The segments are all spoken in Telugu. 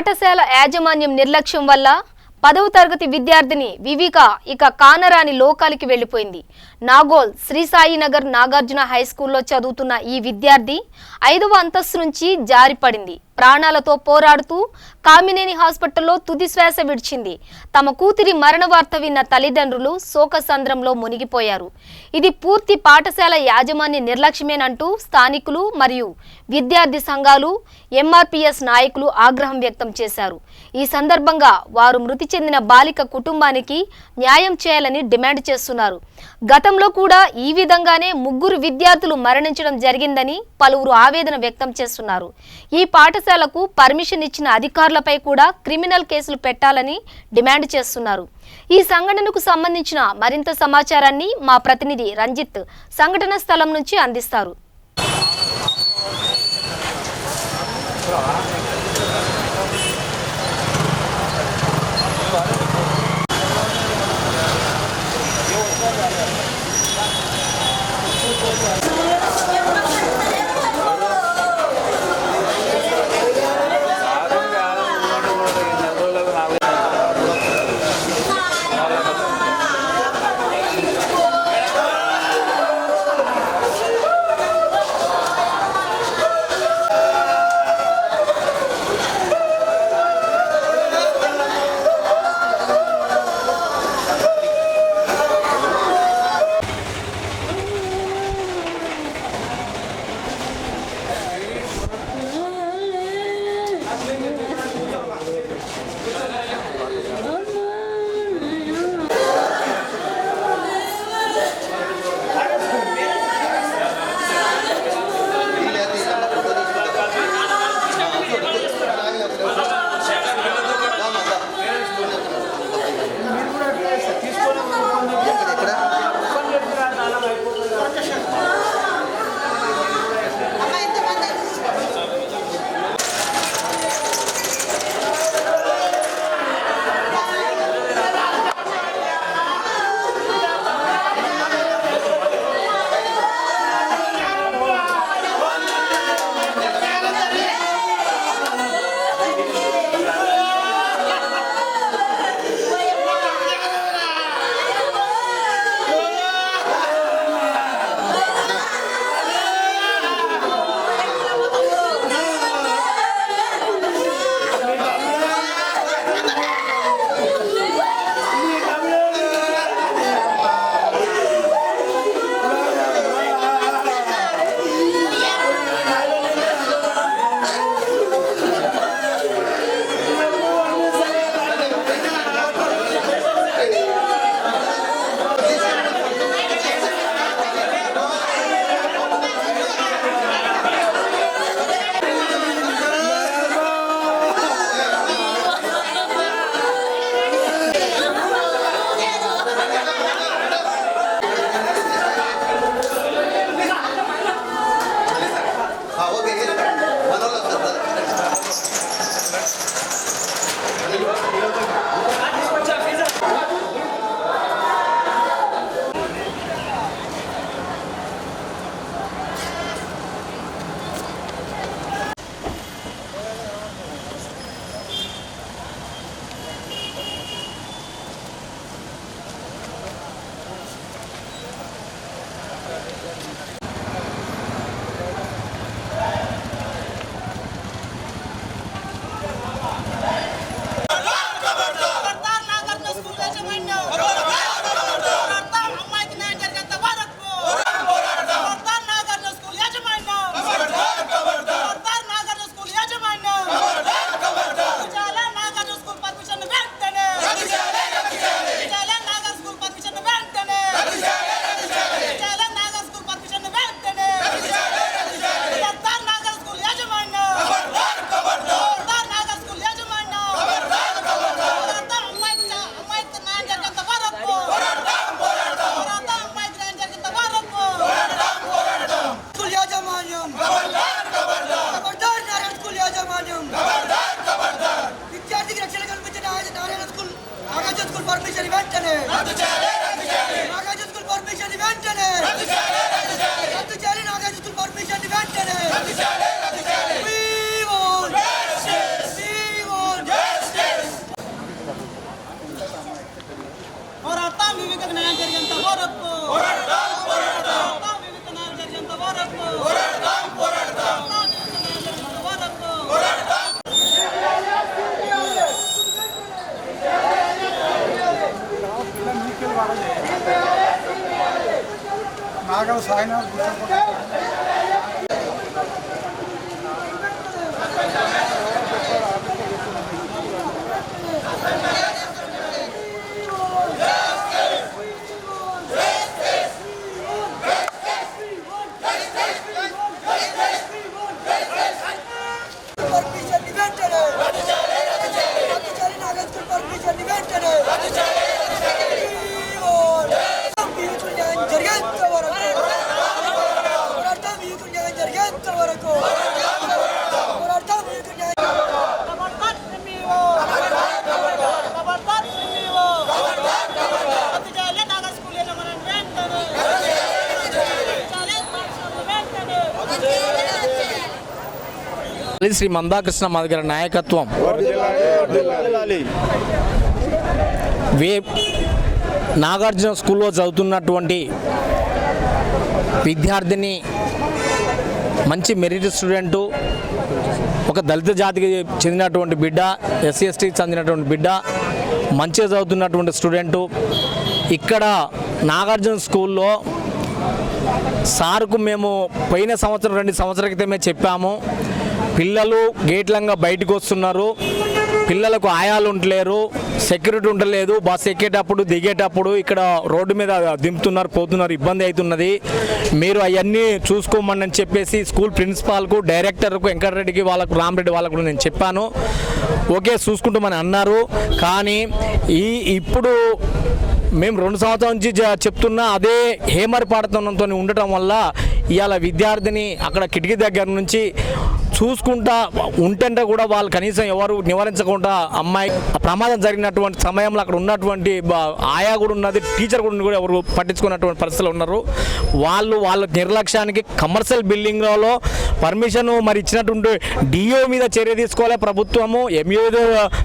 పాఠశాల యాజమాన్యం నిర్లక్ష్యం వల్ల 10వ తరగతి విద్యార్థిని వివిక ఇక కానరాని లోకాలికి వెళ్లిపోయింది. నాగోల్ శ్రీ సాయినగర్ నాగార్జున హై స్కూల్లో చదువుతున్న ఈ విద్యార్థి 5వ అంతస్తు నుంచి జారిపడింది. ప్రాణాలతో పోరాడుతూ కామినేని హాస్పిటల్లో తుది శ్వాస విడిచింది. తమ కూతురి మరణ వార్త విన్న తల్లిదండ్రులు శోకసంద్రంలో మునిగిపోయారు. ఇది పూర్తి పాఠశాల యాజమాన్య నిర్లక్ష్యమేనంటూ స్థానికులు మరియు విద్యార్థి సంఘాలు, ఎంఆర్పీఎస్ నాయకులు ఆగ్రహం వ్యక్తం చేశారు. ఈ సందర్భంగా వారు మృతి చెందిన బాలిక కుటుంబానికి న్యాయం చేయాలని డిమాండ్ చేస్తున్నారు. గతంలో కూడా ఈ విధంగానే 3 విద్యార్థులు మరణించడం జరిగిందని పలువురు ఆవేదన వ్యక్తం చేస్తున్నారు. ఈ పాఠశాలకు పర్మిషన్ ఇచ్చిన అధికారులపై కూడా క్రిమినల్ కేసులు పెట్టాలని డిమాండ్ చేస్తున్నారు. ఈ సంఘటనకు సంబంధించిన మరింత సమాచారాన్ని మా ప్రతినిధి రంజిత్ సంఘటన స్థలం నుంచి అందిస్తారు. నాగల్ సాయినాథ్ శ్రీ మందాకృష్ణ మాదిగల నాయకత్వం నాగార్జున స్కూల్లో చదువుతున్నటువంటి విద్యార్థిని మంచి మెరిట్ స్టూడెంటు, ఒక దళిత జాతికి చెందినటువంటి బిడ్డ, ఎస్సీ ఎస్టీకి చెందినటువంటి బిడ్డ, మంచిగా చదువుతున్నటువంటి స్టూడెంటు. ఇక్కడ నాగార్జున స్కూల్లో సార్కు మేము పోయిన సంవత్సరం 2 సంవత్సరాల క్రితమే చెప్పాము, పిల్లలు గేట్లంగా బయటకు వస్తున్నారు, పిల్లలకు ఆయాలు ఉండలేరు, సెక్యూరిటీ ఉండలేదు, బస్ ఎక్కేటప్పుడు దిగేటప్పుడు ఇక్కడ రోడ్డు మీద దింపుతున్నారు, పోతున్నారు, ఇబ్బంది అవుతున్నది, మీరు అవన్నీ చూసుకోమని చెప్పేసి స్కూల్ ప్రిన్సిపాల్కు, డైరెక్టర్కు, వెంకటరెడ్డికి, వాళ్ళకు, రామరెడ్డి వాళ్ళకు నేను చెప్పాను. ఓకే చూసుకుంటామని అన్నారు. కానీ ఇప్పుడు మేము 2 సంవత్సరాల నుంచి చెప్తున్నా అదే హేమరిపాడుతనంతో ఉండటం వల్ల ఇవాళ విద్యార్థిని అక్కడ కిటికీ దగ్గర నుంచి చూసుకుంటా ఉంటే కూడా వాళ్ళు కనీసం ఎవరు నివారించకుండా అమ్మాయి ప్రమాదం జరిగినటువంటి సమయంలో అక్కడ ఉన్నటువంటి ఆయా కూడా ఉన్నది, టీచర్ కూడా ఎవరు పట్టించుకున్నటువంటి పరిస్థితులు ఉన్నారు. వాళ్ళ నిర్లక్ష్యానికి కమర్షియల్ బిల్డింగ్లలో పర్మిషన్ మరి ఇచ్చినటువంటి డిఓ మీద చర్య తీసుకోవాలి ప్రభుత్వము, ఎంఈఓ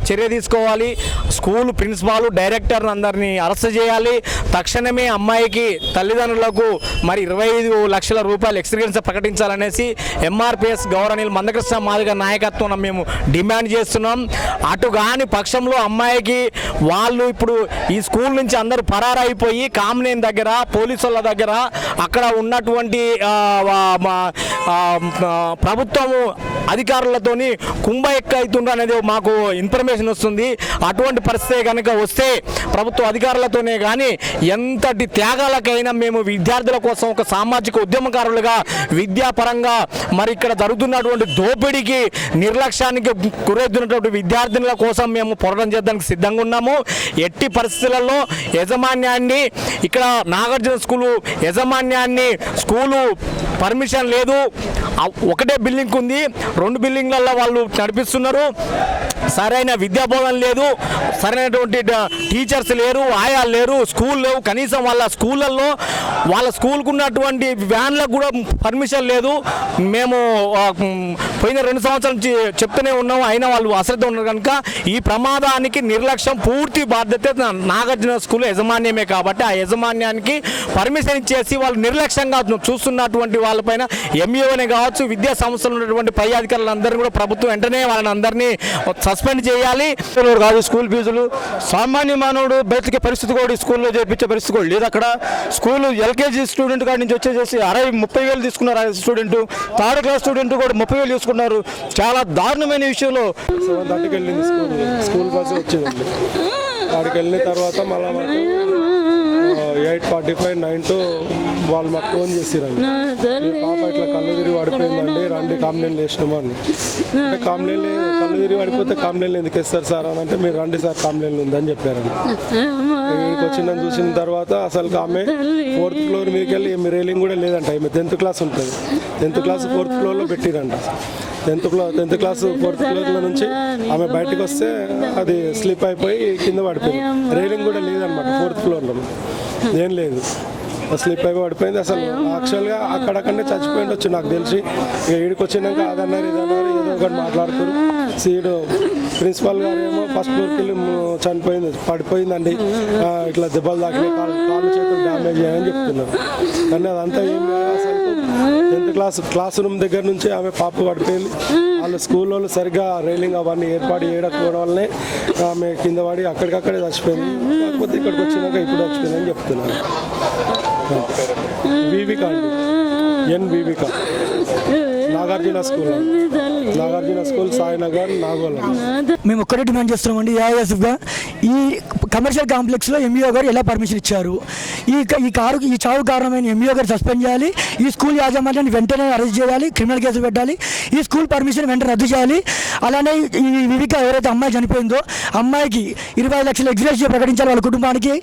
చర్య తీసుకోవాలి, స్కూల్ ప్రిన్సిపాల్, డైరెక్టర్ అందరినీ అరెస్ట్ చేయాలి. తక్షణమే అమ్మాయికి తల్లిదండ్రులకు మరి 25 లక్షల రూపాయలు ఎక్స్గ్రేషన్స్ ప్రకటించాలనేసి ఎంఆర్పిఎస్ గౌరవనీయులు మందకృష్ణ మాదిగ నాయకత్వం మేము డిమాండ్ చేస్తున్నాం. అటు కాని పక్షంలో అమ్మాయికి వాళ్ళు ఇప్పుడు ఈ స్కూల్ నుంచి అందరూ పరారైపోయి కామ్నేన్ దగ్గర, పోలీసుల దగ్గర, అక్కడ ఉన్నటువంటి ప్రభుత్వము అధికారులతోని కుంభఎక్క అవుతుండ్రు అనేది మాకు ఇన్ఫర్మేషన్ వస్తుంది. అటువంటి పరిస్థితి కనుక వస్తే ప్రభుత్వ అధికారులతోనే కానీ ఎంతటి త్యాగాలకైనా మేము విద్యార్థుల కోసం ఒక సామాజిక ఉద్యమకారులుగా విద్యాపరంగా మరి ఇక్కడ జరుగుతున్నటువంటి దోపిడీకి, నిర్లక్ష్యానికి గురవుతున్నటువంటి విద్యార్థుల కోసం మేము పోరాటం చేయడానికి సిద్ధంగా ఉన్నాము. ఎట్టి పరిస్థితులలో యాజమాన్యాన్ని, ఇక్కడ నాగార్జున స్కూలు యాజమాన్యాన్ని, స్కూలు పర్మిషన్ లేదు, ఒకటే బిల్డింగ్ ఉంది, 2 బిల్డింగ్లలో వాళ్ళు నడిపిస్తున్నారు, సరైన విద్యాబోధన లేదు, సరైనటువంటి టీచర్స్ లేరు, ఆయాలు లేరు, స్కూల్ లేవు, కనీసం వాళ్ళ స్కూళ్ళల్లో వాళ్ళ స్కూల్కు ఉన్నటువంటి వ్యాన్లకు కూడా పర్మిషన్ లేదు. మేము పోయిన 2 సంవత్సరాల నుంచి చెప్తూనే ఉన్నాము, అయినా వాళ్ళు అశ్రద్ధ ఉన్నారు కనుక ఈ ప్రమాదానికి నిర్లక్ష్యం పూర్తి బాధ్యత నాగార్జున స్కూల్ యాజమాన్యమే. కాబట్టి ఆ యాజమాన్యానికి పర్మిషన్ ఇచ్చేసి వాళ్ళు నిర్లక్ష్యంగా చూస్తున్నటువంటి వాళ్ళపైన ఎంఈఓనే కావచ్చు, విద్యా సంస్థలు ఉన్నటువంటి పై అధికారులందరినీ కూడా ప్రభుత్వం వెంటనే వాళ్ళని అందరినీ సస్పెండ్ చేయాలి. కాదు స్కూల్ ఫీజులు సామాన్య మానవుడు బయటకి పరిస్థితి కూడా స్కూల్లో చేర్పించే పరిస్థితి కూడా లేదు. అక్కడ స్కూల్ ఎల్కేజీ స్టూడెంట్ కాడి నుంచి వచ్చేసి 30 వేలు తీసుకున్నారు స్టూడెంట్, 3rd క్లాస్ స్టూడెంట్ కూడా 30 వేలు తీసుకున్నారు. చాలా దారుణమైన విషయంలో. 7:30కి వెళ్ళింది స్కూల్ బస్సు వచ్చిందండి. అక్కడికి వెళ్ళిన తర్వాత మళ్ళీ 8:45, 9 వాళ్ళు మాకు ఫోన్ చేసిరండి, పాప ఇట్లా కళ్ళు తిరిగి పడిపోయిందండి, రండి కాంప్లైంట్ వేసినామని. అంటే కళ్ళు తిరిగి పడిపోతే కాంప్లైంట్ ఎందుకు ఇస్తారు సార్ అని అంటే, మీరు రండి సార్ కాంప్లైంట్ ఉందని చెప్పారండి. ఇక్కడికి వచ్చిందని చూసిన తర్వాత అసలు ఆమె 4th ఫ్లోర్ మీదకి వెళ్ళి ఏమి రైలింగ్ కూడా లేదంట. ఆమె 10th క్లాస్ ఉంటుంది, 10th క్లాస్ 4th ఫ్లోర్లో పెట్టిరంట. 10th క్లాస్ 4th ఫ్లోర్లో నుంచి ఆమె బయటకు వస్తే అది స్లిప్ అయిపోయి కింద పడిపోయింది. రైలింగ్ కూడా లేదనమాట 4th ఫ్లోర్లో, ఏం లేదు, స్లిప్ అయిపోయి పడిపోయింది. అసలు యాక్చువల్గా అక్కడక్కడనే చచ్చిపోయిండొచ్చు నాకు తెలిసి. ఇక ఈడికి వచ్చినాక అదన్నారు ఇదన్నారు ఏదో ఒకటి మాట్లాడుతారు. సీడు ప్రిన్సిపల్ గారు ఏమో 1st ఫ్లోర్కి వెళ్ళి చనిపోయింది, పడిపోయిందండి, ఇట్లా దెబ్బలు తాకినాయి, కాళ్ళు చేతులు డ్యామేజ్ అయ్యాయని చెప్తున్నారు. కానీ అదంతా ఏం లేదు. అసలు 10th క్లాస్ రూమ్ దగ్గర నుంచి ఆమె పాప పడిపోయింది. వాళ్ళ స్కూల్లో సరిగ్గా రైలింగ్ అవన్నీ ఏర్పాటు చేయకపోవడం వల్లనే ఆమె కింద పడి అక్కడికక్కడే చచ్చిపోయింది. కాకపోతే ఇక్కడికి వచ్చినాక ఇప్పుడు చచ్చిపోయిందని చెప్తున్నారు. వివిక అండి, ఎన్ వివిక, నాగార్జున స్కూల్ సాయినగర్ నాగోల్. మేము ఒక్కటే డిమాండ్ చేస్తున్నామండి ఏఐఎస్ఎఫ్గా. ఈ కమర్షియల్ కాంప్లెక్స్లో ఎంఈఓ గారు ఎలా పర్మిషన్ ఇచ్చారు? ఈ చావు కారణమైన ఎంఈఓ గారు సస్పెండ్ చేయాలి. ఈ స్కూల్ యాజమాన్యాన్ని వెంటనే అరెస్ట్ చేయాలి, క్రిమినల్ కేసులు పెట్టాలి. ఈ స్కూల్ పర్మిషన్ వెంటనే రద్దు చేయాలి. అలానే ఈ వివిక ఎవరైతే అమ్మాయి చనిపోయిందో అమ్మాయికి 20 లక్షల ఎక్స్గ్రేషియా ప్రకటించాలి వాళ్ళ కుటుంబానికి.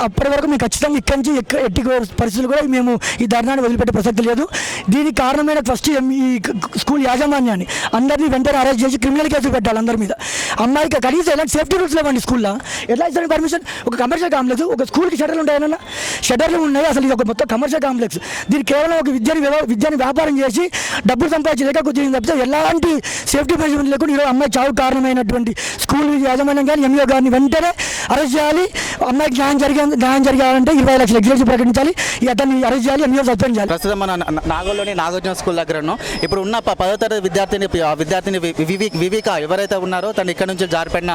అప్పటి వరకు మేము ఖచ్చితంగా ఇక్కడి నుంచి ఎట్టి పరిస్థితులు కూడా మేము ఈ ధర్నాన్ని వదిలిపెట్టే ప్రసక్తి లేదు. దీనికి కారణమైన ఫస్ట్ ఈ స్కూల్ యాజమాన్యాన్ని అందరినీ వెంటనే అరెస్ట్ చేసి క్రిమినల్ కేసులు పెట్టాలి అందరి మీద. అమ్మాయికి కనీసం ఎలాంటి సేఫ్టీ రూల్స్ లేవండి స్కూల్లో. ఎట్లా ఇస్తారు పర్మిషన్? ఒక కమర్షియల్ కాంప్లెక్స్, ఒక స్కూల్కి షటర్లు ఉంటాయన్నా? షటర్లు ఉన్నాయి. అసలు ఇది ఒక మొత్తం కమర్షియల్ కాంప్లెక్స్. దీన్ని కేవలం ఒక విద్యని వ్యాపారం చేసి డబ్బులు సంపాదించలేక కొద్దిగా తప్పితే ఎలాంటి సేఫ్టీ మెజర్మెంట్ లేకుండా ఈరోజు అమ్మాయి చావు కారణమైనటువంటి స్కూల్ యాజమాన్యం కానీ ఎంఈఓ గారిని వెంటనే అరెస్ట్ చేయాలి. అమ్మాయికి న్యాయం జరగాలంటే 20 లక్షల ఎగ్జిబిషన్ ప్రకటించాలి. ఈ అతన్ని అరెస్ట్ చేయాలి, ఎంఈఓ సస్పెండ్ చేయాలి. ప్రస్తుతం మన నాగోల్లోని నాగార్జున స్కూల్ దగ్గర ఇప్పుడు ఉన్న 10వ తరగతి విద్యార్థిని వివిక ఎవరైతే ఉన్నారో తను ఇక్కడ నుంచి జారిపడిన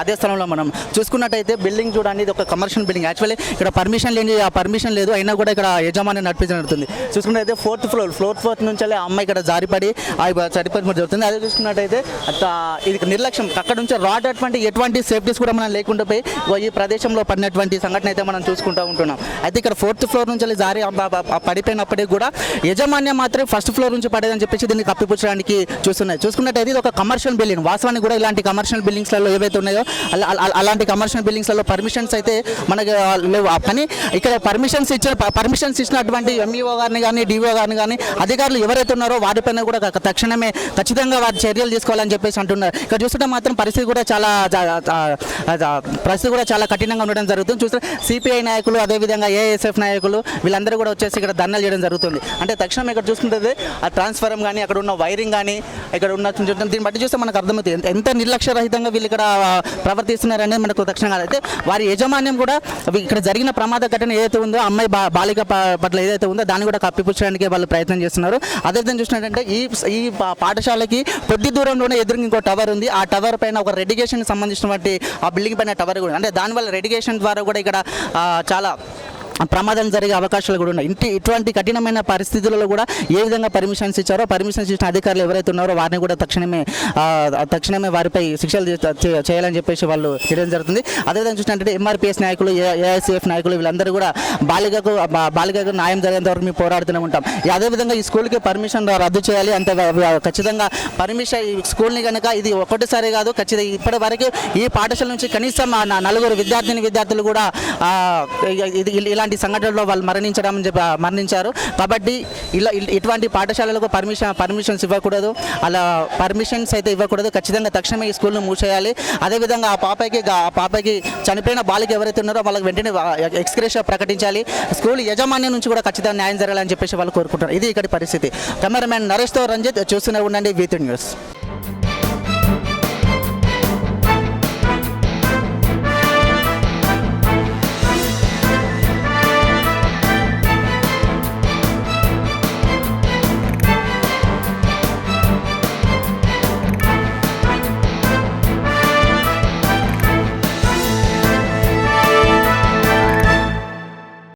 అదే స్థలంలో మనం చూసుకున్నట్టయితే బిల్డింగ్ చూడండి. ఇది ఒక కమర్షియల్ బిల్డింగ్. యాక్చువల్లీ ఇక్కడ పర్మిషన్ లేదు, అయినా కూడా ఇక్కడ యజమాని నడిపించబడుతుంది. చూసుకున్నట్టయితే 4th ఫ్లోర్ నుంచి ఆ అమ్మాయి ఇక్కడ జారిపడి చనిపోవడం జరుగుతుంది. అదే చూసుకున్నట్టయితే ఇది నిర్లక్ష్యం. అక్కడ నుంచి ఎటువంటి సేఫ్టీస్ కూడా మనం లేకుండా పోయి ఈ ప్రదేశంలో పడినటువంటి సంఘటన అయితే మనం చూసుకుంటూ ఉంటున్నాం. అయితే ఇక్కడ 4th ఫ్లోర్ నుంచి జారి పడిపోయినప్పటికీ కూడా యజమాన్యం మాత్రం 1st ఫ్లోర్ నుంచి పడేదని చెప్పేసి దీన్ని కప్పిపుచ్చడానికి చూసుకున్నట్టయితే ఇది ఒక కమర్షియల్ బిల్డింగ్. వాస్తవానికి కూడా ఇలాంటి కమర్షియల్ బిల్డింగ్స్లలో ఏవైతే ఉన్నాయో అలాంటి కమర్షియల్ బిల్డింగ్స్లలో పర్మిషన్స్ అయితే మనకి లేవు. కానీ ఇక్కడ పర్మిషన్స్ ఇచ్చినటువంటి ఎంఈఓ గారిని కానీ డిఓ గారిని కానీ అధికారులు ఎవరైతే ఉన్నారో వారిపైన కూడా తక్షణమే ఖచ్చితంగా వారి చర్యలు తీసుకోవాలని చెప్పేసి అంటున్నారు. ఇక్కడ చూస్తుంటే మాత్రం పరిస్థితి కూడా చాలా కఠినంగా ఉండడం జరుగుతుంది. చూస్తే సిపిఐ నాయకులు, అదేవిధంగా ఏఎస్ఎఫ్ నాయకులు వీళ్ళందరూ కూడా వచ్చేసి ఇక్కడ ధర్నాలు చేయడం జరుగుతుంది. అంటే తక్షణం ఇక్కడ చూసుకుంటే ఆ ట్రాన్స్ఫారం కానీ అక్కడ ఉన్న వైరింగ్ కానీ ఇక్కడ ఉన్న దీన్ని బట్టి చూస్తే మనకు అర్థమవుతుంది ఎంత నిర్లక్ష్యరహితంగా వీళ్ళు ఇక్కడ ప్రవర్తిస్తున్నారనేది మనకు తక్షణంగా. అయితే వారి యాజమాన్యం కూడా ఇక్కడ జరిగిన ప్రమాద ఘటన ఏదైతే ఉందో అమ్మాయి బాలిక పట్ల ఏదైతే ఉందో దాన్ని కూడా కప్పిపుచ్చడానికి వాళ్ళు ప్రయత్నం చేస్తున్నారు. అదేవిధంగా చూసినట్టంటే ఈ పాఠశాలకి కొద్ది దూరంలోనే ఎదురు ఇంకో టవర్ ఉంది. ఆ టవర్ పైన ఒక రెడిగేషన్ సంబంధించినటువంటి ఆ బిల్డింగ్ పైన టవర్ కూడా, అంటే దానివల్ల రెడిగేషన్ ద్వారా కూడా ఇక్కడ చాలా ప్రమాదం జరిగే అవకాశాలు కూడా ఉన్నాయి. ఇటువంటి కఠినమైన పరిస్థితులలో కూడా ఏ విధంగా పర్మిషన్స్ ఇచ్చారో పర్మిషన్స్ ఇచ్చిన అధికారులు ఎవరైతే ఉన్నారో వారిని కూడా తక్షణమే వారిపై శిక్షలు చేయాలని చెప్పేసి వాళ్ళు చేయడం జరుగుతుంది. అదేవిధంగా చూసినట్టు ఎంఆర్పిఎస్ నాయకులు, ఏఐసిఎఫ్ నాయకులు వీళ్ళందరూ కూడా బాలికకు న్యాయం జరిగేంత వరకు మేము పోరాడుతూనే ఉంటాం. అదేవిధంగా ఈ స్కూల్కి పర్మిషన్ రద్దు చేయాలి. అంతే ఖచ్చితంగా పర్మిషన్ ఈ స్కూల్ని కనుక ఇది ఒకటిసారి కాదు, ఖచ్చితంగా ఇప్పటి వరకు ఈ పాఠశాల నుంచి కనీసం 4 విద్యార్థులు కూడా ఇలాంటి సంఘటనలో వాళ్ళు మరణించారు. కాబట్టి ఇటువంటి పాఠశాలలకు పర్మిషన్స్ ఇవ్వకూడదు, అలా పర్మిషన్స్ అయితే ఇవ్వకూడదు. ఖచ్చితంగా తక్షణమే ఈ స్కూల్ను మూసేయాలి. అదేవిధంగా ఆ పాపకి చనిపోయిన బాలిక ఎవరైతే ఉన్నారో వాళ్ళకి వెంటనే ఎక్స్గ్రేషియా ప్రకటించాలి. స్కూల్ యాజమాన్యం నుంచి కూడా ఖచ్చితంగా న్యాయం జరగాలని చెప్పేసి వాళ్ళు కోరుకుంటారు. ఇది ఇక్కడి పరిస్థితి. కెమెరామెన్ నరేష్తో రంజిత్, చూస్తూనే ఉండండి V3 న్యూస్.